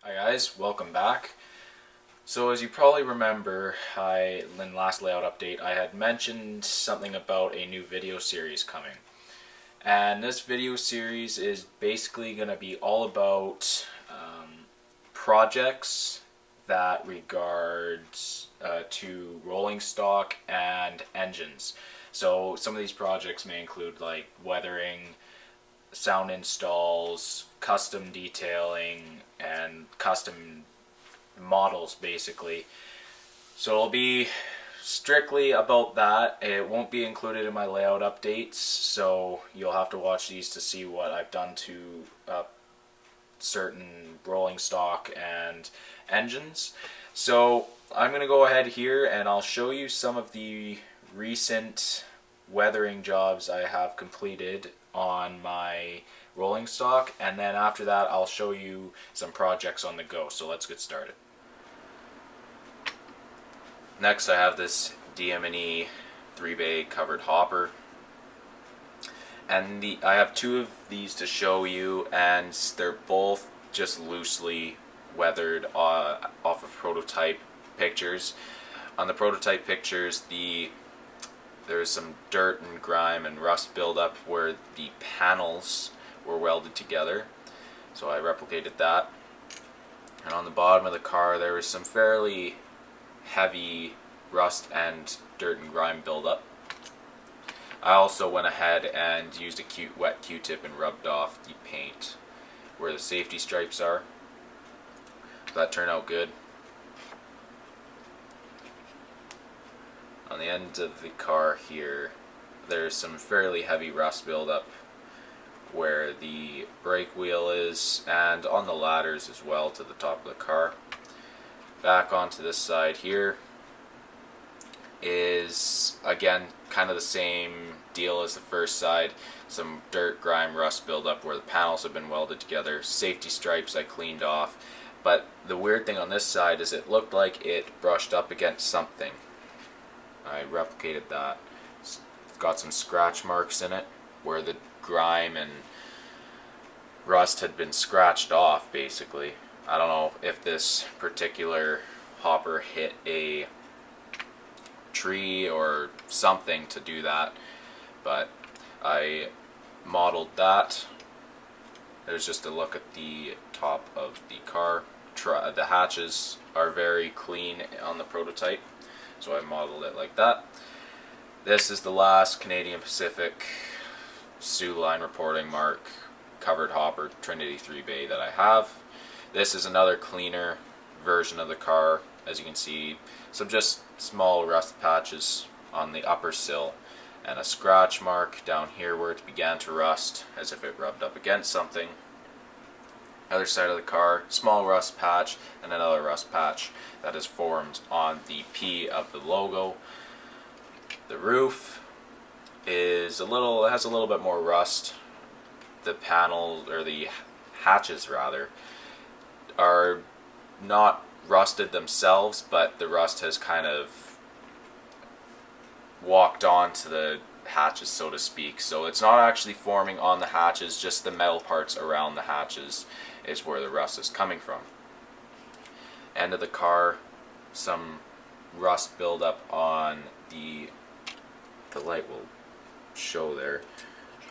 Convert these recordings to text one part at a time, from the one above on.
Hi guys, welcome back. So as you probably remember, in last layout update, I had mentioned something about a new video series coming. And this video series is basically going to be all about projects that regards to rolling stock and engines. So some of these projects may include like weathering, sound installs, custom detailing, and custom models basically. So it'll be strictly about that. It won't be included in my layout updates, so you'll have to watch these to see what I've done to certain rolling stock and engines. So I'm going to go ahead here and I'll show you some of the recent weathering jobs I have completed on my rolling stock, and then after that I'll show you some projects on the go. So let's get started. Next I have this DM&E 3-bay covered hopper, and I have two of these to show you, and they're both just loosely weathered off of prototype pictures. On the prototype pictures, there's some dirt and grime and rust buildup where the panels were welded together, so I replicated that. And on the bottom of the car there was some fairly heavy rust and dirt and grime buildup. I also went ahead and used a wet Q-tip and rubbed off the paint where the safety stripes are. So that turned out good. On the end of the car here, there's some fairly heavy rust buildup where the brake wheel is, and on the ladders as well to the top of the car. Back onto this side here is again kind of the same deal as the first side. Some dirt, grime, rust buildup where the panels have been welded together. Safety stripes I cleaned off, but the weird thing on this side is it looked like it brushed up against something. I replicated that. It's got some scratch marks in it where the grime and rust had been scratched off basically. I don't know if this particular hopper hit a tree or something to do that, but I modeled that. There's just a look at the top of the car. The hatches are very clean on the prototype, so I modeled it like that. This is the last Canadian Pacific Sioux Line reporting mark covered hopper Trinity 3-bay that I have. This is another cleaner version of the car. As you can see, some just small rust patches on the upper sill and a scratch mark down here where it began to rust as if it rubbed up against something. Other side of the car, small rust patch and another rust patch that is formed on the P of the logo. The roof has a little bit more rust. The panels, or the hatches rather, are not rusted themselves, but the rust has kind of walked onto the hatches, so to speak. So it's not actually forming on the hatches, just the metal parts around the hatches is where the rust is coming from. End of the car, some rust buildup on the light will show there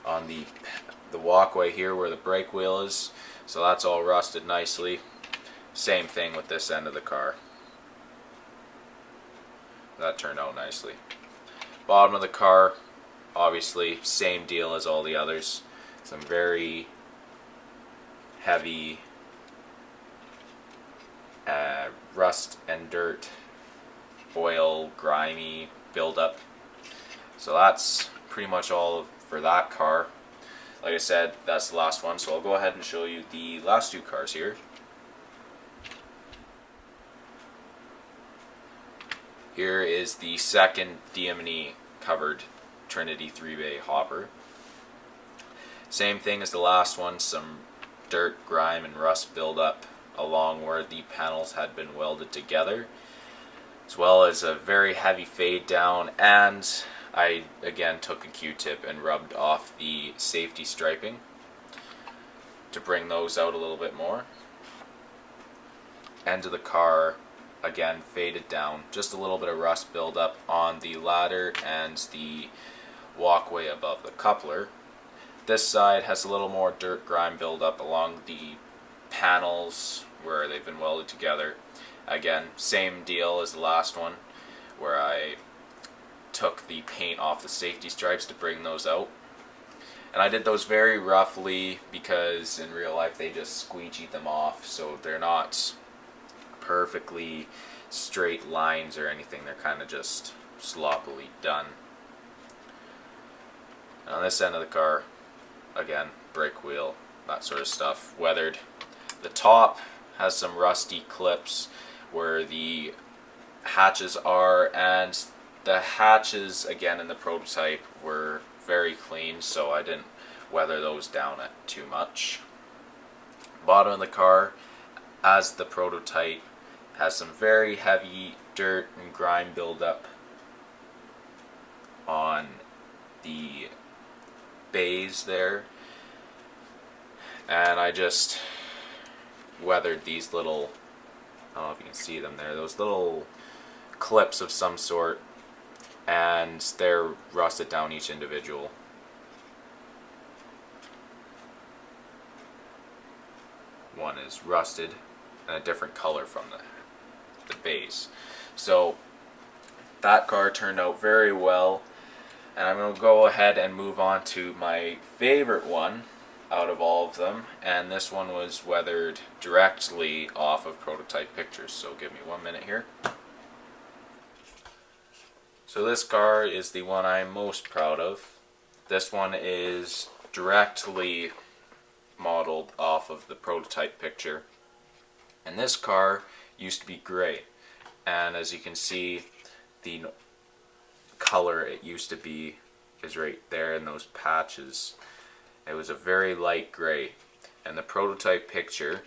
on the walkway here where the brake wheel is, so that's all rusted nicely. Same thing with this end of the car. That turned out nicely. Bottom of the car, obviously same deal as all the others. Some very heavy rust and dirt, oil, grimy buildup. So that's pretty much all for that car. Like I said, that's the last one, so I'll go ahead and show you the last two cars here. Here is the second DM&E covered Trinity 3-bay hopper. Same thing as the last one, some dirt, grime, and rust buildup along where the panels had been welded together, as well as a very heavy fade down, and I again took a Q-tip and rubbed off the safety striping to bring those out a little bit more. end of the car again faded down, just a little bit of rust buildup on the ladder and the walkway above the coupler. This side has a little more dirt grime buildup along the panels where they've been welded together. Again, same deal as the last one, where I took the paint off the safety stripes to bring those out. And I did those very roughly because in real life they just squeegee them off, so they're not perfectly straight lines or anything. They're kind of just sloppily done. And on this end of the car, again, brake wheel, that sort of stuff, weathered. The top has some rusty clips where the hatches are, and the hatches, again, in the prototype were very clean, so I didn't weather those down too much. Bottom of the car, as the prototype, has some very heavy dirt and grime buildup on the bays there, and I just weathered these little, I don't know if you can see them there, those little clips of some sort, and they're rusted down each individual. One is rusted and a different color from the base. So that car turned out very well, and I'm going to go ahead and move on to my favorite one out of all of them, and this one was weathered directly off of prototype pictures, so give me 1 minute here. So this car is the one I'm most proud of. This one is directly modeled off of the prototype picture, and this car used to be gray, and as you can see, the color it used to be is right there in those patches. It was a very light gray, and the prototype picture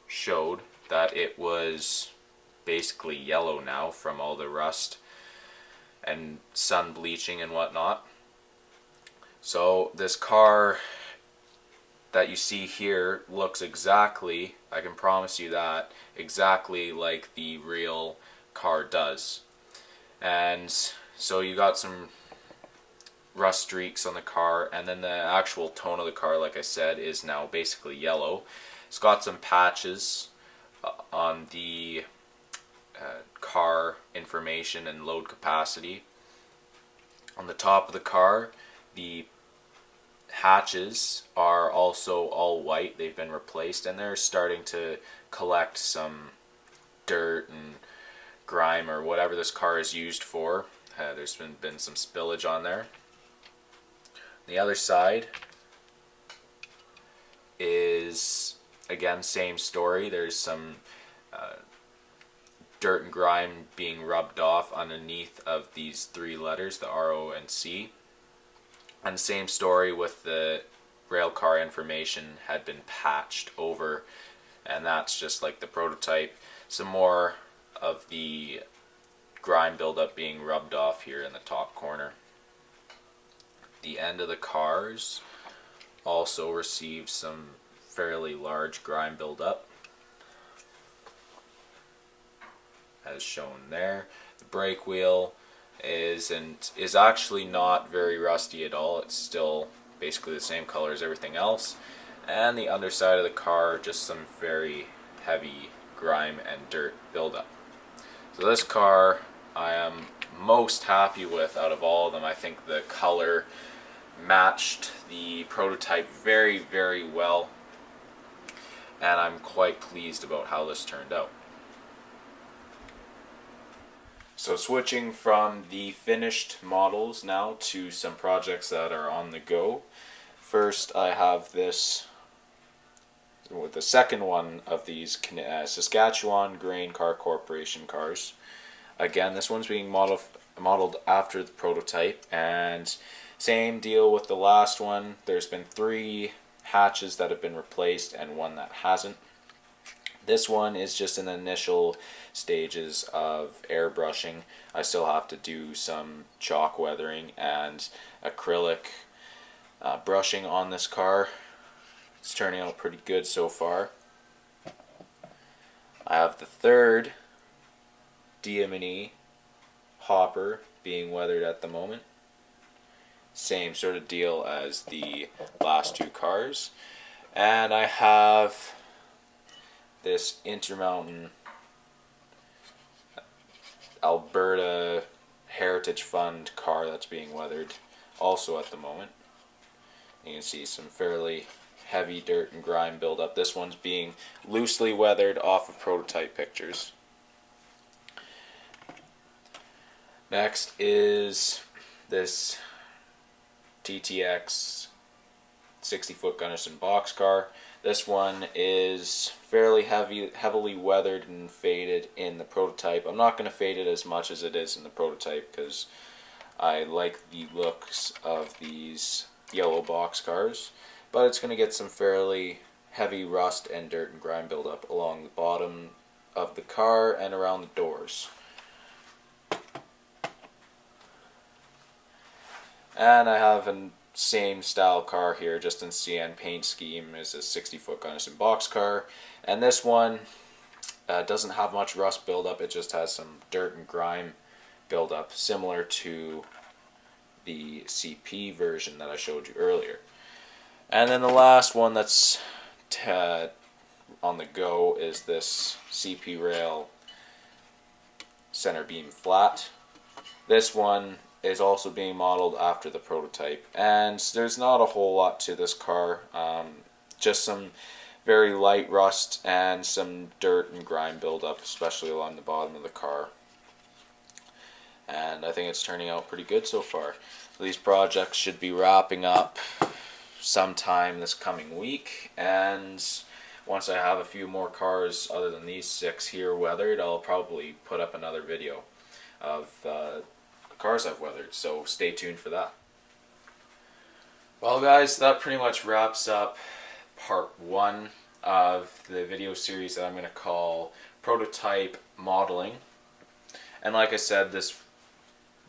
showed that it was basically yellow now from all the rust and sun bleaching and whatnot. So this car that you see here looks exactly, I can promise you that, exactly like the real car does. And so you got some rust streaks on the car, and then the actual tone of the car, like I said, is now basically yellow. It's got some patches on the car information and load capacity. On the top of the car, the hatches are also all white. They've been replaced, and they're starting to collect some dirt and grime or whatever this car is used for. There's been some spillage on there. The other side is, again, same story. There's some dirt and grime being rubbed off underneath of these three letters, the R, O, and C. And same story with the rail car information had been patched over, and that's just like the prototype. Some more of the grime buildup being rubbed off here in the top corner. The end of the cars also received some fairly large grime buildup, as shown there. The brake wheel is actually not very rusty at all. It's still basically the same color as everything else. And the underside of the car, just some very heavy grime and dirt buildup. So this car I am most happy with out of all of them. I think the color matched the prototype very, very well, and I'm quite pleased about how this turned out. So switching from the finished models now to some projects that are on the go. First, I have this, with the second one of these Saskatchewan Grain Car Corporation cars. Again, this one's being modeled after the prototype, and same deal with the last one. There's been 3 hatches that have been replaced and 1 that hasn't. This one is just in the initial stages of airbrushing. I still have to do some chalk weathering and acrylic brushing on this car. It's turning out pretty good so far. I have the third DM&E hopper being weathered at the moment. Same sort of deal as the last two cars. And I have this Intermountain Alberta Heritage Fund car that's being weathered also at the moment. You can see some fairly heavy dirt and grime buildup. This one's being loosely weathered off of prototype pictures. Next is this TTX 60-foot Gunnison boxcar. This one is fairly heavily weathered and faded in the prototype. I'm not going to fade it as much as it is in the prototype because I like the looks of these yellow boxcars, but it's going to get some fairly heavy rust and dirt and grime buildup along the bottom of the car and around the doors. And I have a same style car here, just in CN paint scheme, is a 60-foot Gunnison boxcar. And this one doesn't have much rust buildup, it just has some dirt and grime buildup, similar to the CP version that I showed you earlier. And then the last one that's on the go is this CP rail center beam flat. This one is also being modeled after the prototype, and there's not a whole lot to this car, just some very light rust and some dirt and grime buildup, especially along the bottom of the car. And I think it's turning out pretty good so far. These projects should be wrapping up sometime this coming week, and once I have a few more cars other than these 6 here weathered, I'll probably put up another video of cars I've weathered, so stay tuned for that. Well guys, that pretty much wraps up part 1 of the video series that I'm going to call Prototype Modeling. And like I said, this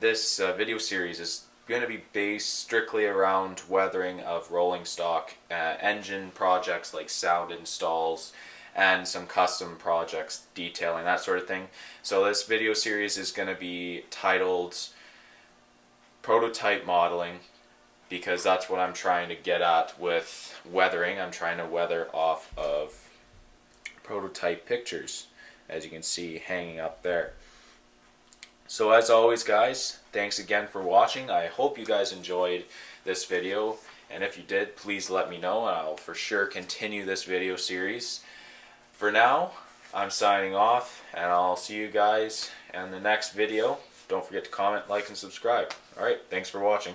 video series is going to be based strictly around weathering of rolling stock engine projects like sound installs and some custom projects detailing that sort of thing. So this video series is going to be titled Prototype Modeling, because that's what I'm trying to get at with weathering. I'm trying to weather off of prototype pictures, as you can see hanging up there. So as always guys, thanks again for watching. I hope you guys enjoyed this video, and if you did, please let me know and I'll for sure continue this video series. For now, I'm signing off, and I'll see you guys in the next video. Don't forget to comment, like, and subscribe. Alright, thanks for watching.